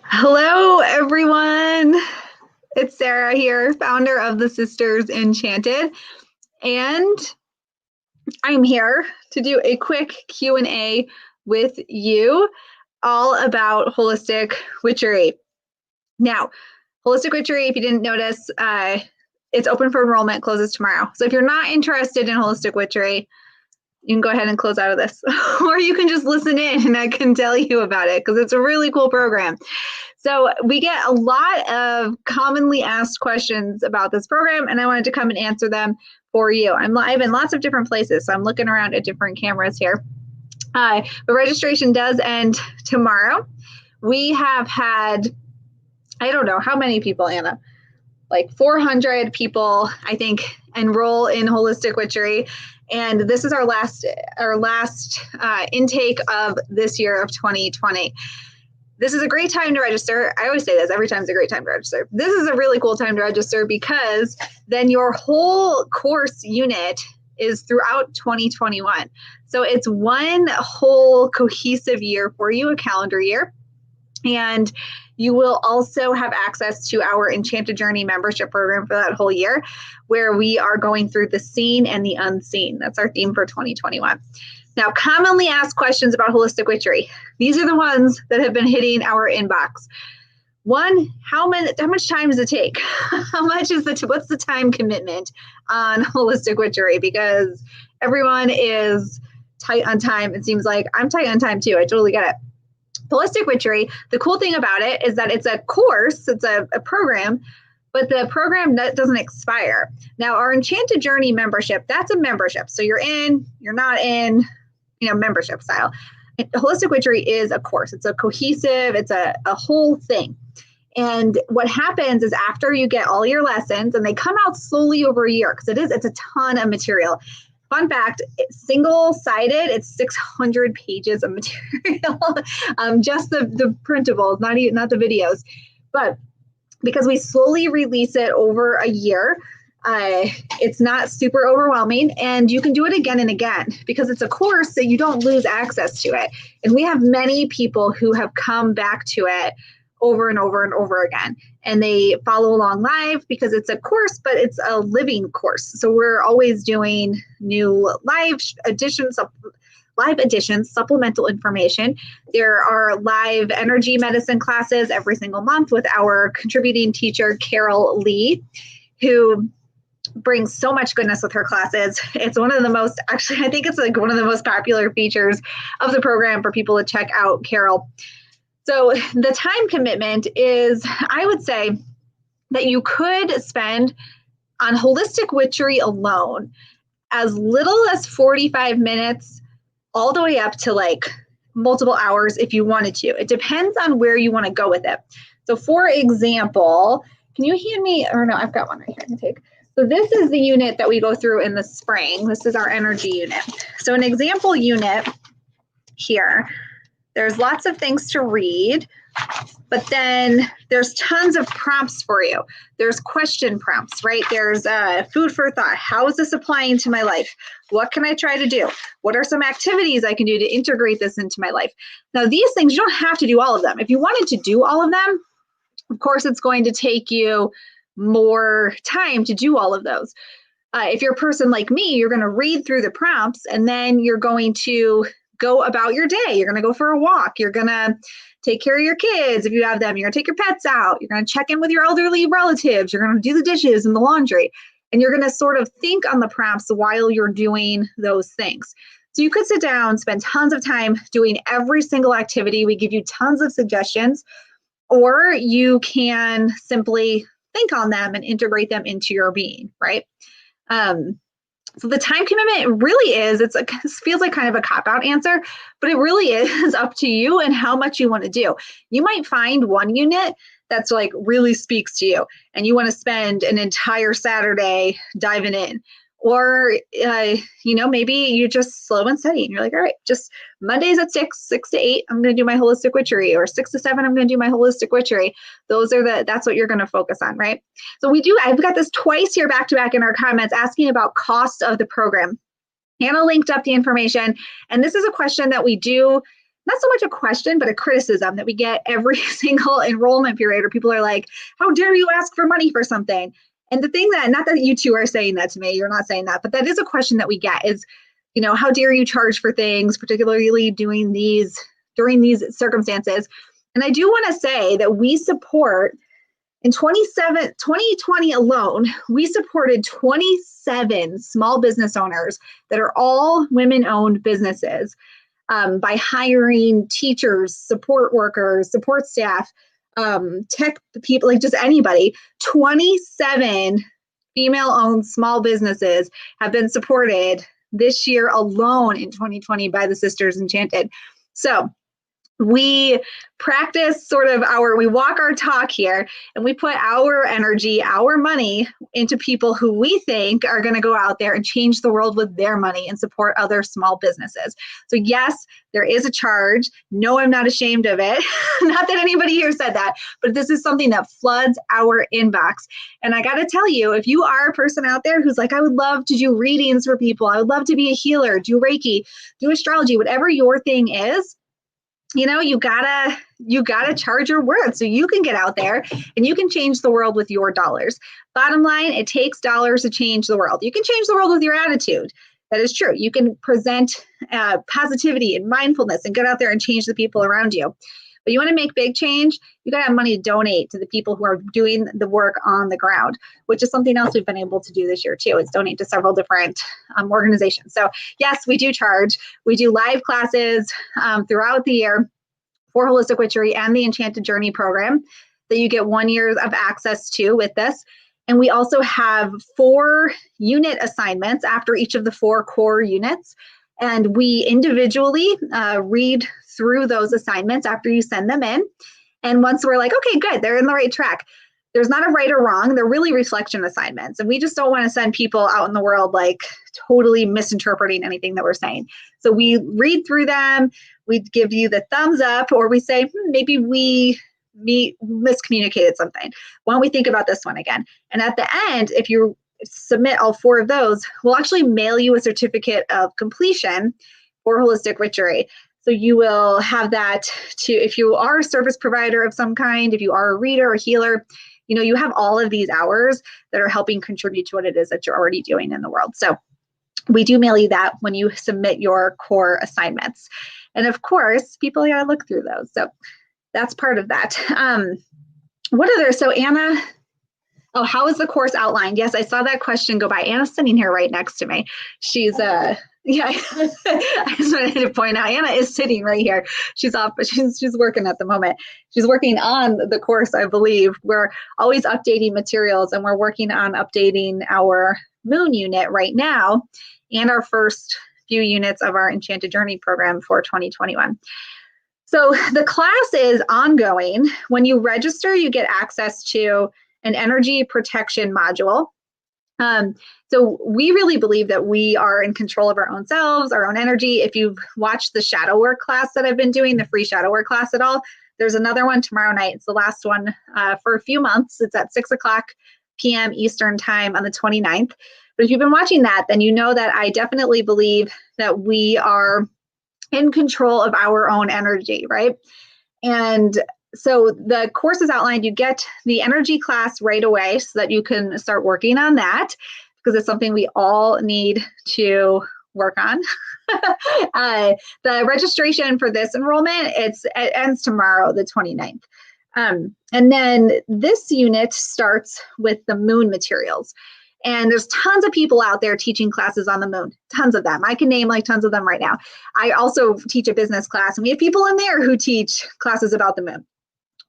Hello, everyone. It's Sarah here, founder of the Sisters Enchanted, and I'm here to do a quick Q&A with you all about holistic witchery. Now, holistic witchery, if you didn't notice, it's open for enrollment, closes tomorrow. So if you're not interested in holistic witchery, you can go ahead and close out of this, or you can just listen in and I can tell you about it because it's a really cool program. So we get a lot of commonly asked questions about this program, and I wanted to come and answer them for you. I'm live in lots of different places, so I'm looking around at different cameras here. But registration does end tomorrow. We have had, I don't know how many people, Anna, like 400 people, I think, enroll in holistic witchery. And this is our last intake of this year of 2020. This is a great time to register. I always say this, every time is a great time to register. This is a really cool time to register because then your whole course unit is throughout 2021. So it's one whole cohesive year for you, a calendar year. And you will also have access to our Enchanted Journey membership program for that whole year, where we are going through the seen and the unseen. That's our theme for 2021. Now, commonly asked questions about holistic witchery. These are the ones that have been hitting our inbox. One, how much time does it take? What's the time commitment on holistic witchery? Because everyone is tight on time. It seems like I'm tight on time too. I totally get it. Holistic witchery, the cool thing about it is that it's a course, it's a program, but the program doesn't expire. Now, our Enchanted Journey membership, that's a membership. So you're in, you're not in, membership style. Holistic witchery is a course. It's a cohesive, it's a whole thing. And what happens is after you get all your lessons, and they come out slowly over a year, because it's a ton of material. Fun fact, single-sided, it's 600 pages of material, just the printables, not the videos. But because we slowly release it over a year, it's not super overwhelming, and you can do it again and again because it's a course that you don't lose access to it. And we have many people who have come back to it over and over and over again, and they follow along live because it's a course, but it's a living course. So we're always doing new live additions, supplemental information. There are live energy medicine classes every single month with our contributing teacher, Carol Lee, who brings so much goodness with her classes. It's one of the most, actually, I think it's like one of the most popular features of the program for people to check out Carol. So the time commitment is, I would say that you could spend on holistic witchery alone as little as 45 minutes all the way up to like multiple hours if you wanted to. It depends on where you want to go with it. So for example, can you hand me, or no, I've got one right here I can take. So this is the unit that we go through in the spring. This is our energy unit. So an example unit here, there's lots of things to read, but then there's tons of prompts for you. There's question prompts, right? There's food for thought. How is this applying to my life? What can I try to do? What are some activities I can do to integrate this into my life? Now, these things, you don't have to do all of them. If you wanted to do all of them, of course, it's going to take you more time to do all of those. If you're a person like me, you're going to read through the prompts and then you're going to go about your day. You're going to go for a walk. You're going to take care of your kids if you have them. You're going to take your pets out. You're going to check in with your elderly relatives. You're going to do the dishes and the laundry. And you're going to sort of think on the prompts while you're doing those things. So you could sit down, spend tons of time doing every single activity. We give you tons of suggestions. Or you can simply think on them and integrate them into your being, right? So the time commitment really is, it feels like kind of a cop-out answer, but it really is up to you and how much you want to do. You might find one unit that's like really speaks to you and you want to spend an entire Saturday diving in. Or, maybe you're just slow and steady and you're like, all right, just Mondays at 6 to 8, I'm going to do my holistic witchery, or 6 to 7, I'm going to do my holistic witchery. That's what you're going to focus on, right? So I've got this twice here back to back in our comments asking about cost of the program. Anna linked up the information, and this is a question that we do not so much a question, but a criticism that we get every single enrollment period, where people are like, how dare you ask for money for something? And the thing that, not that you two are saying that to me, you're not saying that, but that is a question that we get is, how dare you charge for things, particularly during these circumstances? And I do want to say that we support, in 2020 alone, we supported 27 small business owners that are all women-owned businesses by hiring teachers, support workers, support staff, tech people, like just anybody. 27 female-owned small businesses have been supported this year alone in 2020 by the Sisters Enchanted. So we practice we walk our talk here, and we put our energy, our money into people who we think are going to go out there and change the world with their money and support other small businesses. So yes, there is a charge. No, I'm not ashamed of it. Not that anybody here said that, but this is something that floods our inbox. And I got to tell you, if you are a person out there who's like, I would love to do readings for people, I would love to be a healer, do Reiki, do astrology, whatever your thing is, you gotta charge your worth so you can get out there and you can change the world with your dollars. Bottom line, it takes dollars to change the world. You can change the world with your attitude. That is true. You can present positivity and mindfulness and get out there and change the people around you. But you want to make big change, you got to have money to donate to the people who are doing the work on the ground, which is something else we've been able to do this year too, is donate to several different organizations. So yes, we do charge. We do live classes throughout the year for Holistic Witchery and the Enchanted Journey program that you get 1 year of access to with this. And we also have 4 unit assignments after each of the 4 core units. And we individually read through those assignments after you send them in. And once we're like, okay, good, they're in the right track. There's not a right or wrong. They're really reflection assignments. And we just don't want to send people out in the world like totally misinterpreting anything that we're saying. So we read through them. We give you the thumbs up, or we say, maybe we miscommunicated something. Why don't we think about this one again? And at the end, if you submit all 4 of those, we'll actually mail you a certificate of completion for Holistic Witchery. So you will have that if you are a service provider of some kind, if you are a reader or healer, you have all of these hours that are helping contribute to what it is that you're already doing in the world. So we do mail you that when you submit your core assignments. And of course, people got to look through those. So that's part of that. So Anna, how is the course outlined? Yes, I saw that question go by. Anna's sitting here right next to me. She's I just wanted to point out, Anna is sitting right here. She's off, but she's working at the moment. She's working on the course, I believe. We're always updating materials, and we're working on updating our moon unit right now and our first few units of our Enchanted Journey program for 2021. So the class is ongoing. When you register, you get access to an energy protection module. So we really believe that we are in control of our own selves, our own energy. If you've watched the shadow work class that I've been doing, the free shadow work class at all, there's another one tomorrow night. It's the last one for a few months. It's at 6:00 p.m. Eastern time on the 29th. But if you've been watching that, then you know that I definitely believe that we are in control of our own energy, right? And so the course is outlined. You get the energy class right away so that you can start working on that, because it's something we all need to work on. The registration for this enrollment, it ends tomorrow, the 29th. And then this unit starts with the moon materials. And there's tons of people out there teaching classes on the moon, tons of them. I can name like tons of them right now. I also teach a business class, and we have people in there who teach classes about the moon.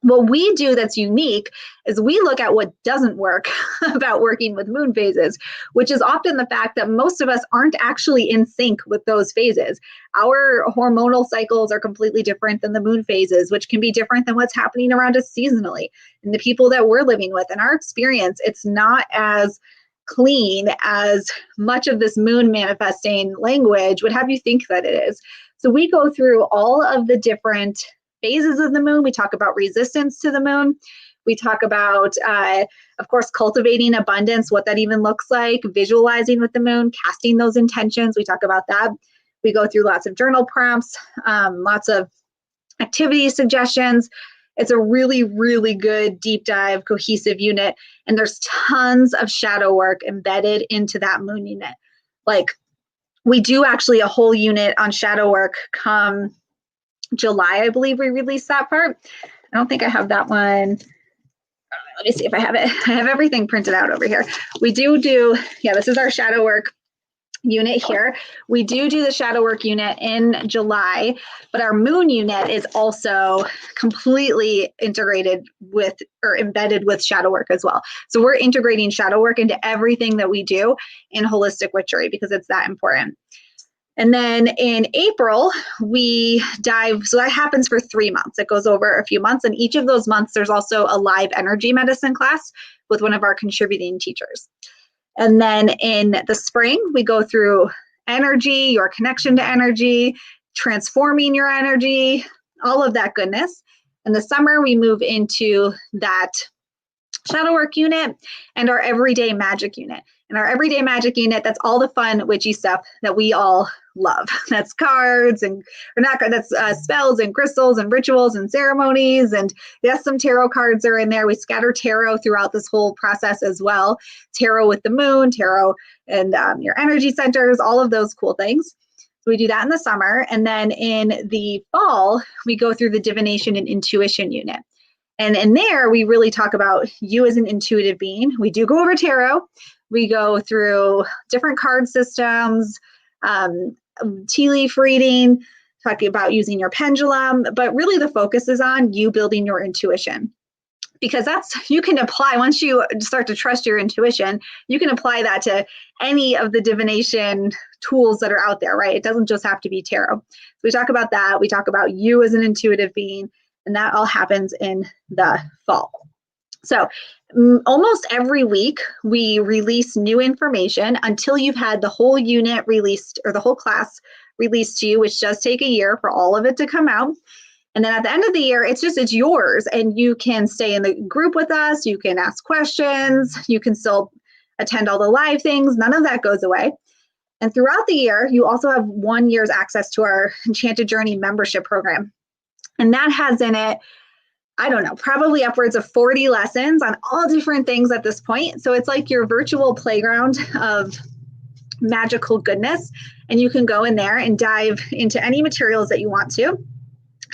What we do that's unique is we look at what doesn't work about working with moon phases, which is often the fact that most of us aren't actually in sync with those phases. Our hormonal cycles are completely different than the moon phases, which can be different than what's happening around us seasonally. And the people that we're living with, in our experience, it's not as clean as much of this moon manifesting language would have you think that it is. So we go through all of the different phases of the moon. We talk about resistance to the moon. We talk about, of course, cultivating abundance, what that even looks like, visualizing with the moon, casting those intentions. We talk about that. We go through lots of journal prompts, lots of activity suggestions. It's a really, really good deep dive cohesive unit. And there's tons of shadow work embedded into that moon unit. Like, we do actually a whole unit on shadow work come July, I believe we released that part. I don't think I have that one. Let me see if I have it. I have everything printed out over here. We do, yeah, this is our shadow work unit here. We do the shadow work unit in July, but our moon unit is also completely integrated with or embedded with shadow work as well. So we're integrating shadow work into everything that we do in holistic witchery because it's that important. And then in April, we dive, so that happens for 3 months. It goes over a few months, and each of those months, there's also a live energy medicine class with one of our contributing teachers. And then in the spring, we go through energy, your connection to energy, transforming your energy, all of that goodness. In the summer, we move into that shadow work unit and our everyday magic unit. And our everyday magic unit, that's all the fun witchy stuff that we all love. That's cards and, or not, that's spells and crystals and rituals and ceremonies. And yes, some tarot cards are in there. We scatter tarot throughout this whole process as well. Tarot with the moon, tarot and your energy centers, all of those cool things. So we do that in the summer. And then in the fall, we go through the divination and intuition unit. And in there, we really talk about you as an intuitive being. We do go over tarot. We go through different card systems, tea leaf reading, talking about using your pendulum, but really the focus is on you building your intuition. Because that's, you can apply, once you start to trust your intuition, you can apply that to any of the divination tools that are out there, right? It doesn't just have to be tarot. So we talk about that. We talk about you as an intuitive being, and that all happens in the fall. So almost every week we release new information until you've had the whole unit released or the whole class released to you, which does take a year for all of it to come out. And then at the end of the year, it's yours, and you can stay in the group with us. You can ask questions. You can still attend all the live things. None of that goes away. And throughout the year, you also have 1 year's access to our Enchanted Journey membership program. And that has in it, I don't know, probably upwards of 40 lessons on all different things at this point. So it's like your virtual playground of magical goodness. And you can go in there and dive into any materials that you want to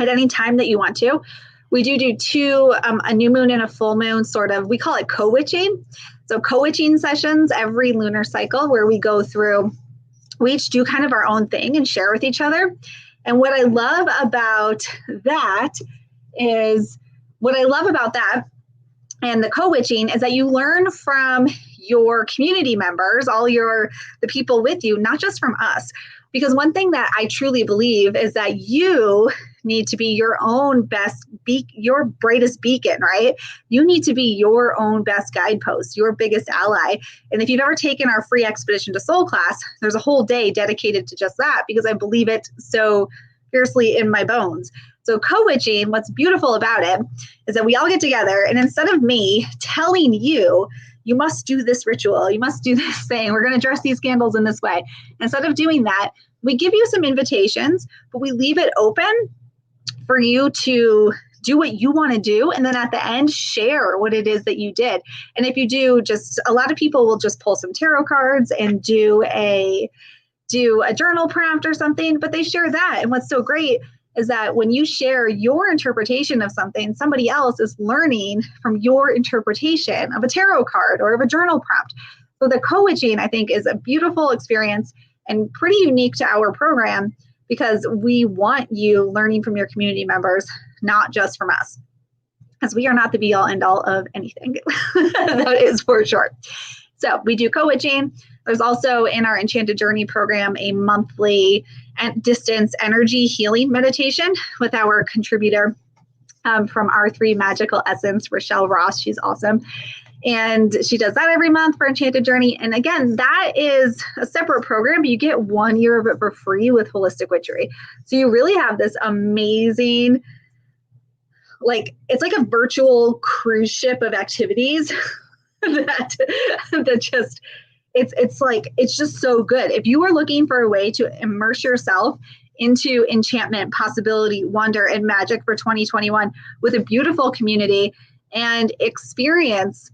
at any time that you want to. We do two, a new moon and a full moon sort of, we call it co-witching. So co-witching sessions every lunar cycle where we go through, we each do kind of our own thing and share with each other. And what I love about that and the co-witching is that you learn from your community members, the people with you, not just from us. Because one thing that I truly believe is that you need to be your own best, your brightest beacon, right? You need to be your own best guidepost, your biggest ally. And if you've ever taken our free Expedition to Soul class, there's a whole day dedicated to just that because I believe it so fiercely in my bones. So co-witching, what's beautiful about it is that we all get together, and instead of me telling you, you must do this ritual, you must do this thing, we're going to dress these candles in this way. Instead of doing that, we give you some invitations, but we leave it open for you to do what you want to do. And then at the end, share what it is that you did. And if you do, just a lot of people will just pull some tarot cards and do a journal prompt or something, but they share that. And what's so great is that when you share your interpretation of something, somebody else is learning from your interpretation of a tarot card or of a journal prompt. So the co-witching, I think, is a beautiful experience and pretty unique to our program because we want you learning from your community members, not just from us, because we are not the be-all, end-all of anything. That is for sure. So we do co-witching. There's also in our Enchanted Journey program a monthly distance energy healing meditation with our contributor from R3 Magical Essence, Rochelle Ross. She's awesome. And she does that every month for Enchanted Journey. And again, that is a separate program, but you get 1 year of it for free with Holistic Witchery. So you really have this amazing, it's like a virtual cruise ship of activities that just, it's just so good. If you are looking for a way to immerse yourself into enchantment, possibility, wonder, and magic for 2021 with a beautiful community and experience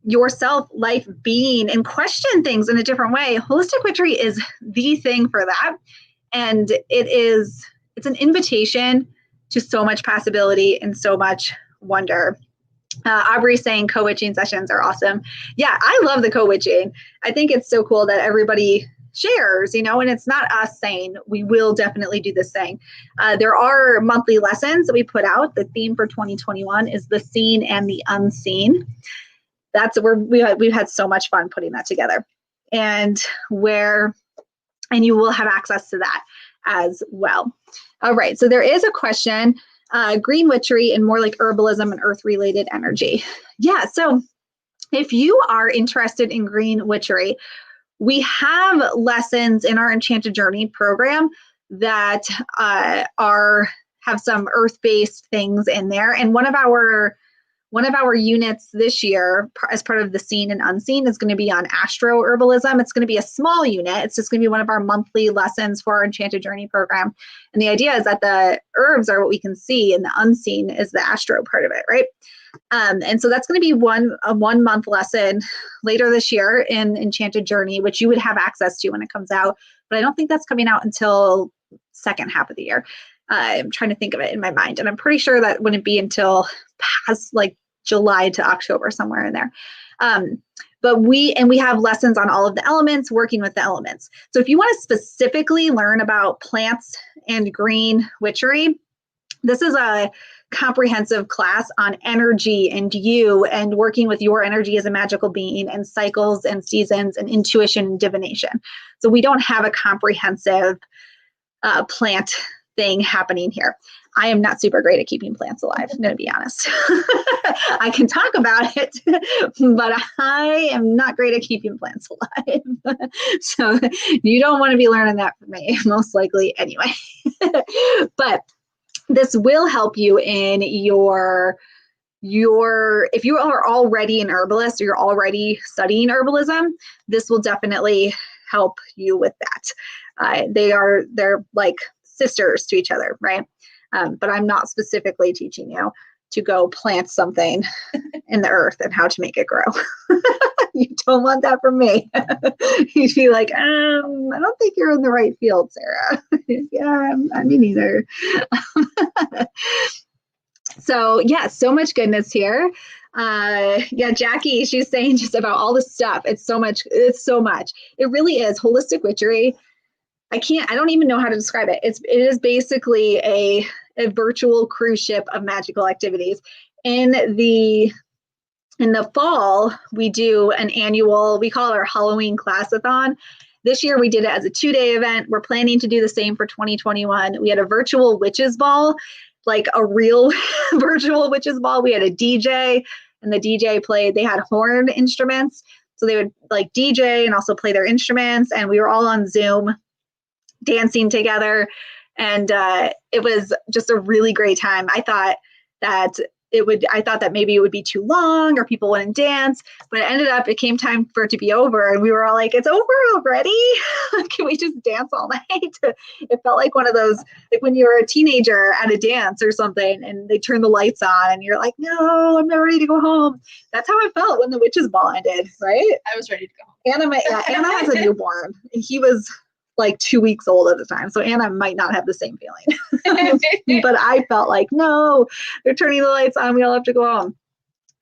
yourself, life, being, and question things in a different way. Holistic Witchery is the thing for that. And it's an invitation to so much possibility and so much wonder. Aubrey's saying co-witching sessions are awesome. Yeah, I love the co-witching. I think it's so cool that everybody shares, and it's not us saying we will definitely do this thing. There are monthly lessons that we put out. The theme for 2021 is the seen and the unseen. That's where we've had so much fun putting that together, and you will have access to that as well. All right, so there is a question. Green witchery and more like herbalism and earth-related energy. Yeah, so if you are interested in green witchery, we have lessons in our Enchanted Journey program that have some earth-based things in there. And one of our units this year, as part of the seen and unseen, is going to be on astro herbalism. It's going to be a small unit. It's just going to be one of our monthly lessons for our Enchanted Journey program. And the idea is that the herbs are what we can see, and the unseen is the astro part of it, right? And so that's going to be a 1 month lesson later this year in Enchanted Journey, which you would have access to when it comes out. But I don't think that's coming out until second half of the year. I'm trying to think of it in my mind, and I'm pretty sure that wouldn't be until past like July to October, somewhere in there. But we have lessons on all of the elements, working with the elements. So if you want to specifically learn about plants and green witchery, this is a comprehensive class on energy and you and working with your energy as a magical being and cycles and seasons and intuition and divination. So we don't have a comprehensive plant thing happening here. I am not super great at keeping plants alive, I'm going to be honest. I can talk about it, but I am not great at keeping plants alive. So you don't want to be learning that from me, most likely anyway. But this will help you in your if you are already an herbalist or you're already studying herbalism, this will definitely help you with that. They're like sisters to each other, right? But I'm not specifically teaching you to go plant something in the earth and how to make it grow. You don't want that from me. You'd be like, I don't think you're in the right field, Sarah. Yeah, me neither. So yeah, so much goodness here. Yeah, Jackie, she's saying just about all the stuff. It's so much. It really is holistic witchery. I don't even know how to describe it. It is basically a virtual cruise ship of magical activities. In the fall, we do an annual, we call it our Halloween Classathon. This year we did it as a 2-day event. We're planning to do the same for 2021. We had a virtual witches ball, like a real virtual witches ball. We had a DJ, and the DJ played, they had horn instruments. So they would like DJ and also play their instruments. And we were all on Zoom dancing together, and it was just a really great time. I thought that maybe it would be too long or people wouldn't dance, but it came time for it to be over, and we were all like, it's over already? Can we just dance all night? It felt like one of those, like when you were a teenager at a dance or something and they turn the lights on and you're like, no, I'm not ready to go home. That's how I felt when the witches ball ended, right? I was ready to go home. Anna has a newborn, and he was like 2 weeks old at the time. So Anna might not have the same feeling. But I felt like, no, they're turning the lights on. We all have to go home.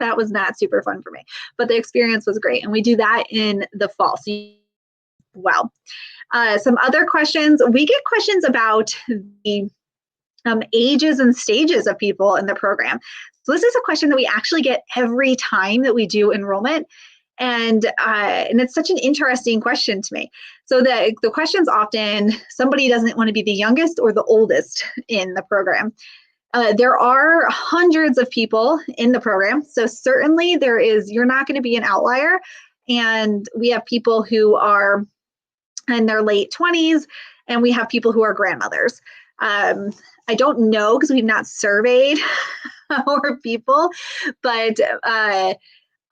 That was not super fun for me. But the experience was great. And we do that in the fall. So, some other questions. We get questions about the ages and stages of people in the program. So this is a question that we actually get every time that we do enrollment. And it's such an interesting question to me. So the question's often, somebody doesn't want to be the youngest or the oldest in the program. There are hundreds of people in the program. So certainly you're not going to be an outlier. And we have people who are in their late 20s, and we have people who are grandmothers. I don't know because we've not surveyed our people, but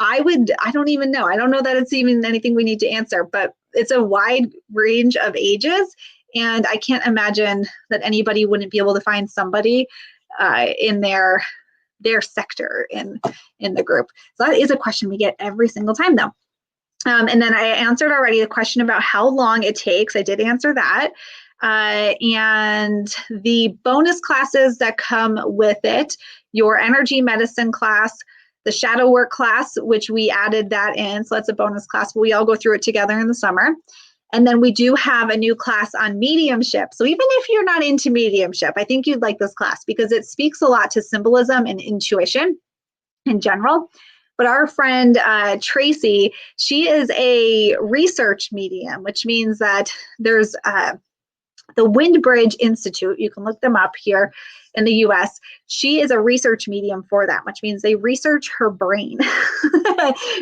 I don't even know. I don't know that it's even anything we need to answer, but it's a wide range of ages. And I can't imagine that anybody wouldn't be able to find somebody in their sector in the group. So that is a question we get every single time though. And then I answered already the question about how long it takes. I did answer that. And the bonus classes that come with it, your energy medicine class, the shadow work class, which we added that in. So that's a bonus class. We all go through it together in the summer. And then we do have a new class on mediumship. So even if you're not into mediumship, I think you'd like this class because it speaks a lot to symbolism and intuition in general. But our friend Tracy, she is a research medium, which means that there's the Windbridge Institute. You can look them up here in the US. She is a research medium for that, which means they research her brain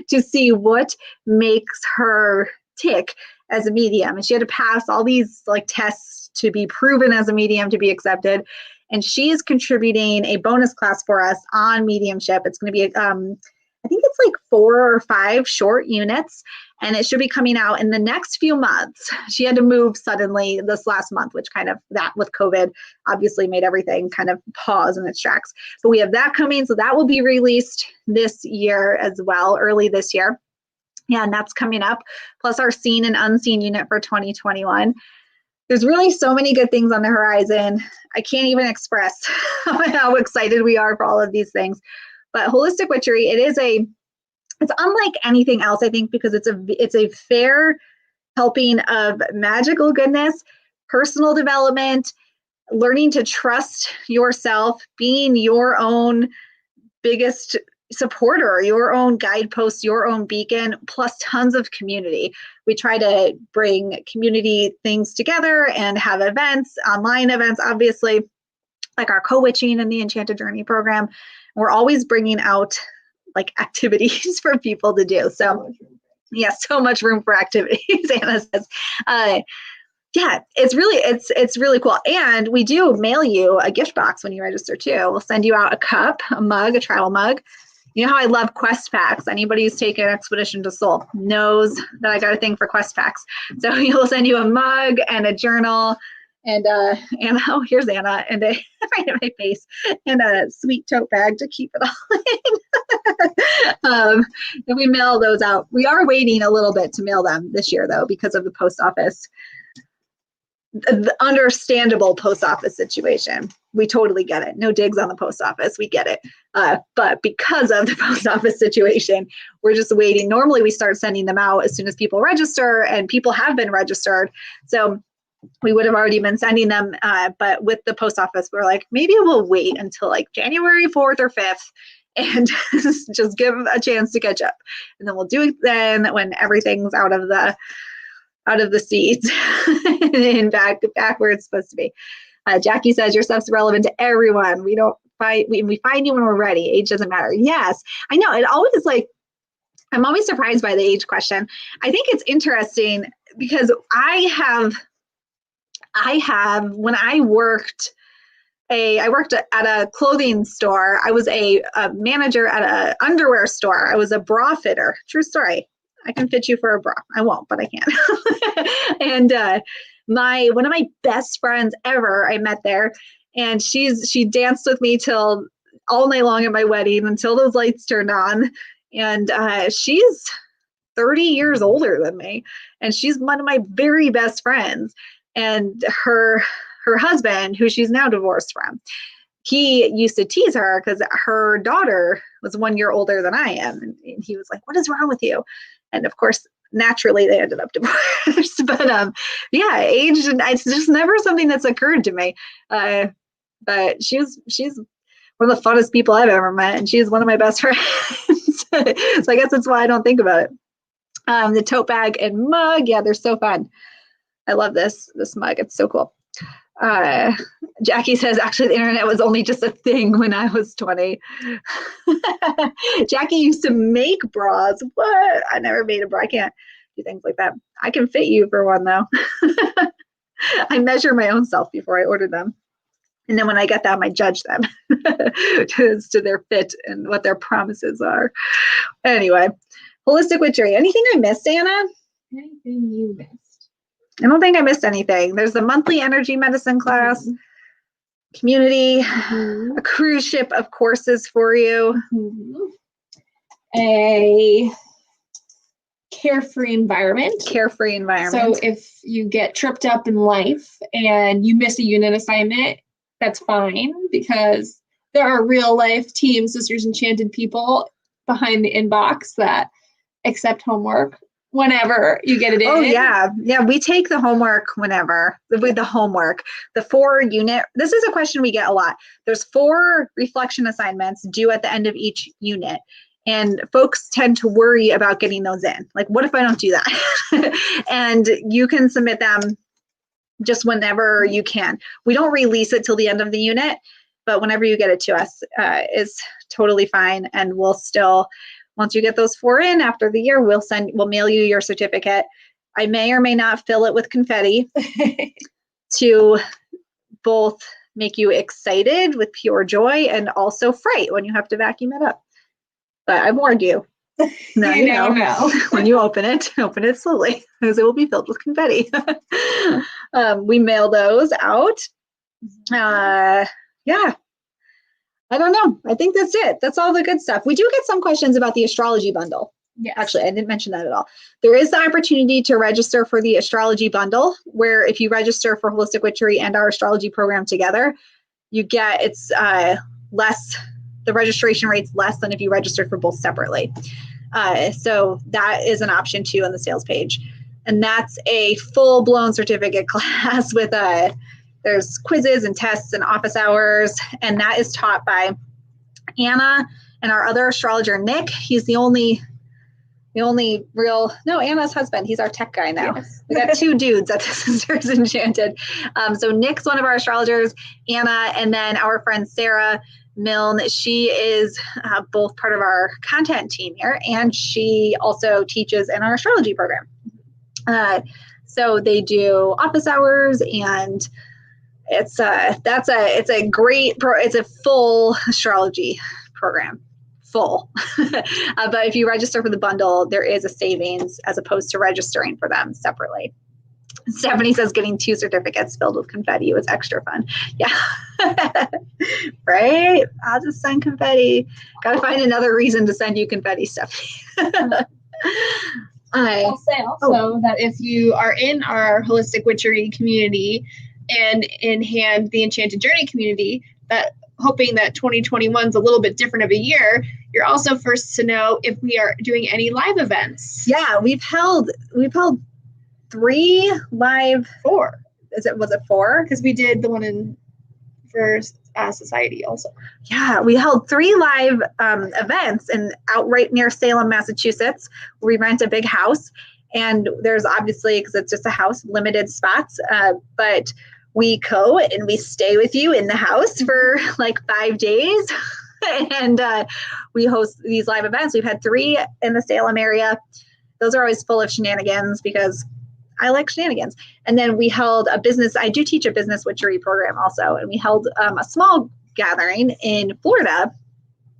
to see what makes her tick as a medium. And she had to pass all these like tests to be proven as a medium to be accepted. And she is contributing a bonus class for us on mediumship. It's going to be, I think it's like 4 or 5 short units, and it should be coming out in the next few months. She had to move suddenly this last month, which kind of that with COVID obviously made everything kind of pause in its tracks. But we have that coming. So that will be released this year as well, early this year. Yeah, and that's coming up, plus our seen and unseen unit for 2021. There's really so many good things on the horizon. I can't even express how excited we are for all of these things. But Holistic Witchery, it's unlike anything else, I think, because it's a fair helping of magical goodness, personal development, learning to trust yourself, being your own biggest supporter, your own guidepost, your own beacon, plus tons of community. We try to bring community things together and have events, online events, obviously, like our co-witching and the Enchanted Journey program. We're always bringing out like activities for people to do. So yeah, so much room for activities, Anna says. Yeah, it's really cool. And we do mail you a gift box when you register too. We'll send you out a cup, a mug, a travel mug. You know how I love quest packs. Anybody who's taken Expedition to Soul knows that I got a thing for quest packs. So we'll send you a mug and a journal and Anna, oh, here's Anna, and right in my face, and a sweet tote bag to keep it all in. And we mail those out. We are waiting a little bit to mail them this year though, because of the post office. The understandable post office situation. We totally get it. No digs on the post office. We get it. But because of the post office situation, we're just waiting. Normally we start sending them out as soon as people register, and people have been registered. So we would have already been sending them. But with the post office, we're like, maybe we'll wait until like January 4th or 5th and just give them a chance to catch up. And then we'll do it then when everything's out of the seeds and back where it's supposed to be. Jackie says your stuff's relevant to everyone. We find you when we're ready. Age doesn't matter. Yes, I know. It always is like, I'm always surprised by the age question. I think it's interesting because I have when I worked at a clothing store. I was a manager at an underwear store. I was a bra fitter. True story. I can fit you for a bra. I won't, but I can. And one of my best friends ever, I met there, and she danced with me till all night long at my wedding until those lights turned on. And she's 30 years older than me, and she's one of my very best friends. And her husband, who she's now divorced from, he used to tease her because her daughter was 1 year older than I am. And he was like, "What is wrong with you?" And of course, naturally, they ended up divorced. But yeah, age, it's just never something that's occurred to me. But she's one of the funnest people I've ever met, and she's one of my best friends. So I guess that's why I don't think about it. The tote bag and mug, yeah, they're so fun. I love this mug. It's so cool. Jackie says, actually, the internet was only just a thing when I was 20. Jackie used to make bras. What? I never made a bra. I can't do things like that. I can fit you for one, though. I measure my own self before I order them. And then when I get them, I judge them as to their fit and what their promises are. Anyway, Holistic Witchery. Anything I missed, Anna? Anything you missed? I don't think I missed anything. There's the monthly energy medicine class, community, a cruise ship of courses for you. A carefree environment. Carefree environment. So if you get tripped up in life and you miss a unit assignment, that's fine, because there are real life team Sisters Enchanted people behind the inbox that accept homework whenever you get it in. Oh yeah. Yeah. We take the homework whenever with the homework, the 4 unit. This is a question we get a lot. There's 4 reflection assignments due at the end of each unit. And folks tend to worry about getting those in. Like, what if I don't do that? And you can submit them just whenever you can. We don't release it till the end of the unit, but whenever you get it to us is totally fine. And we'll still, once you get those 4 in after the year, we'll mail you your certificate. I may or may not fill it with confetti to both make you excited with pure joy and also fright when you have to vacuum it up. But I warned you. Now you know. When you open it slowly, because it will be filled with confetti. We mail those out. Yeah. I don't know. I think that's it. That's all the good stuff. We do get some questions about the astrology bundle. Yes. Actually, I didn't mention that at all. There is the opportunity to register for the astrology bundle, where if you register for Holistic Witchery and our astrology program together, you get, it's less, the registration rate's less than if you registered for both separately. So that is an option too on the sales page. And that's a full-blown certificate class with there's quizzes and tests and office hours. And that is taught by Anna and our other astrologer, Nick. He's the only real, no, Anna's husband. He's our tech guy now. Yes. We got 2 dudes at the Sisters Enchanted. So Nick's one of our astrologers, Anna, and then our friend Sarah Milne. She is both part of our content team here, and she also teaches in our astrology program. So they do office hours, and it's a great it's a full astrology program. Full. But if you register for the bundle, there is a savings as opposed to registering for them separately. Stephanie says getting 2 certificates filled with confetti was extra fun. Yeah. Right? I'll just send confetti. Gotta find another reason to send you confetti, Stephanie. I'll say also that if you are in our Holistic Witchery community and in hand the Enchanted Journey community, that hoping that 2021 is a little bit different of a year, you're also first to know if we are doing any live events. Yeah, we've held 3 live. 4. Was it 4? Because we did the one for Society also. Yeah, we held 3 live events out right near Salem, Massachusetts, where we rent a big house. And there's obviously, because it's just a house, limited spots, but we go and we stay with you in the house for like 5 days. And we host these live events. We've had 3 in the Salem area. Those are always full of shenanigans because I like shenanigans. And then we held I do teach a business witchery program also. And we held a small gathering in Florida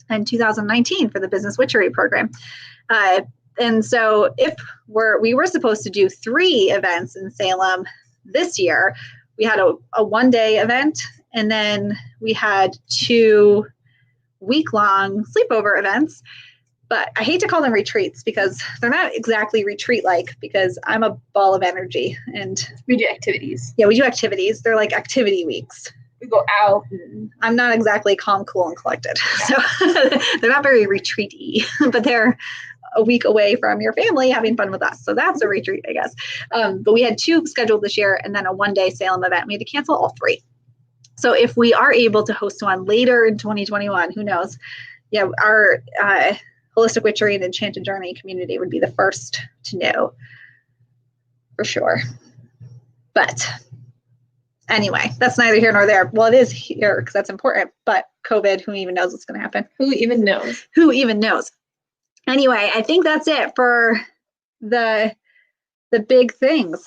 in 2019 for the business witchery program. And so we were supposed to do 3 events in Salem this year. We had a 1-day event, and then we had 2 week-long sleepover events. But I hate to call them retreats because they're not exactly retreat-like, because I'm a ball of energy. And we do activities. Yeah, we do activities. They're like activity weeks. We go out. I'm not exactly calm, cool, and collected. Yeah. So they're not very retreat-y, but they're a week away from your family having fun with us. So that's a retreat, I guess. But we had 2 scheduled this year and then a 1-day Salem event. We had to cancel all 3. So if we are able to host one later in 2021, who knows? Yeah, our Holistic Witchery and Enchanted Journey community would be the first to know for sure. But anyway, that's neither here nor there. Well, it is here because that's important, but COVID, who even knows what's going to happen? Who even knows? Who even knows? Anyway, I think that's it for the big things.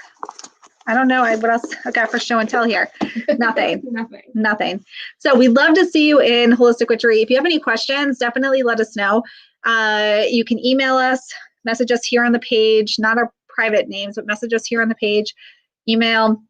I don't know what else I got for show and tell here. Nothing. Nothing. So we'd love to see you in Holistic Witchery. If you have any questions, definitely let us know. You can email us, message us here on the page, not our private names, but message us here on the page. email.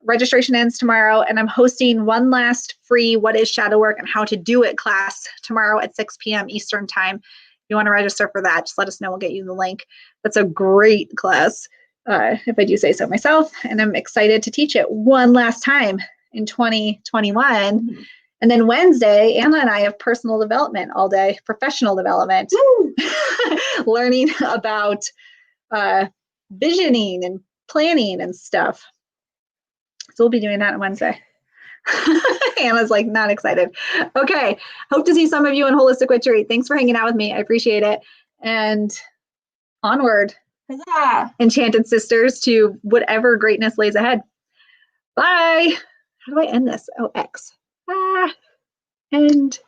Registration ends tomorrow, and I'm hosting one last free What is Shadow Work and How to Do It class tomorrow at 6 p.m. Eastern Time. If you want to register for that, just let us know. We'll get you the link. That's a great class, if I do say so myself, and I'm excited to teach it one last time in 2021. And then Wednesday, Anna and I have personal development all day, professional development, learning about visioning and planning and stuff. So we'll be doing that on Wednesday. Anna's like not excited. Okay, hope to see some of you in Holistic Witchery. Thanks for hanging out with me. I appreciate it. And onward, Enchanted Sisters, to whatever greatness lays ahead. Bye. How do I end this? Oh, X. And